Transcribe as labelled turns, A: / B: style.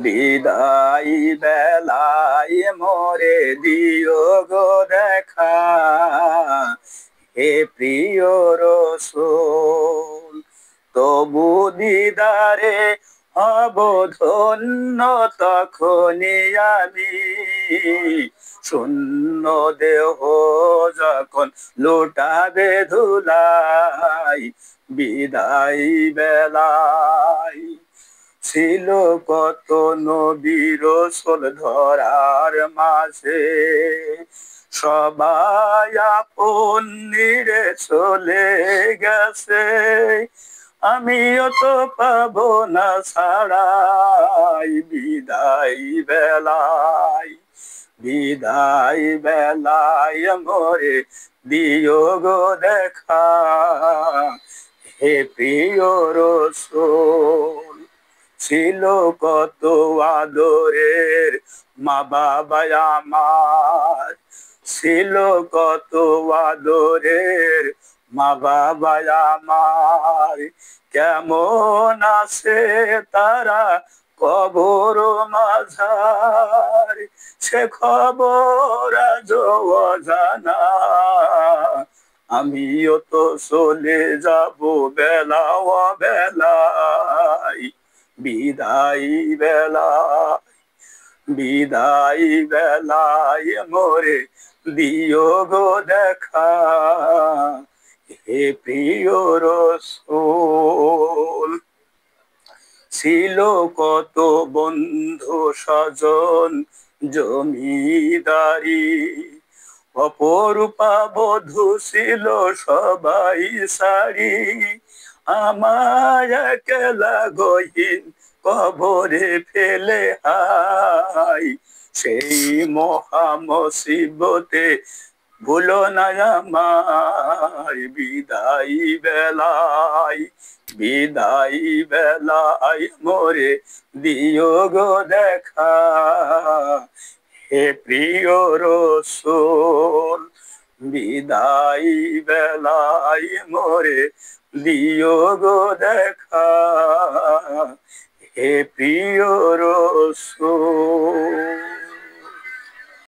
A: বিদায় বেলায় মোরে দিও গো দেখা, হে প্রিয় রসূল। তবু দিদারে হব ধন্য তখনই আমি, শূন্য দেহ যখন লুটাবে ধুলাই বিদায় বেলায়। ছিল কত নবী রাসূল ধরার মাঝে, সবাই আপন নিরে চলে গেছে, আমিও তো পাবো না ছাড়াই বিদায় বেলায়। বিদায় বেলায় মোরে দিও গো দেখা, হে প্রিয় রসূল। ছিল কত আদরের মা বাবা আমার, ছিল কত আদরের মা বাবা আমার, কেমন আছে তারা কবর মাঝার, সে খবর আজ অজানা। আমিও তো চলে যাব বেলা বেলায় বিদায় বেলায়। বিদায় বেলায় মোরে দিও গো দেখা, হে প্রিয় রসূল। ছিল কত বন্ধু স্বজন জমিদারি, অপরূপা বধূ ছিল সবাই সারি, আমার একলা গহীন কবরে ফেলে হাই, সেই মহা মুসিবতে ভুলো না আমায় বিদায় বেলায়। বিদায় বেলায় মোরে দিও গো দেখা, হে প্রিয় রসূল। বিদায় বেলায় মোরে দিও গো দেখা।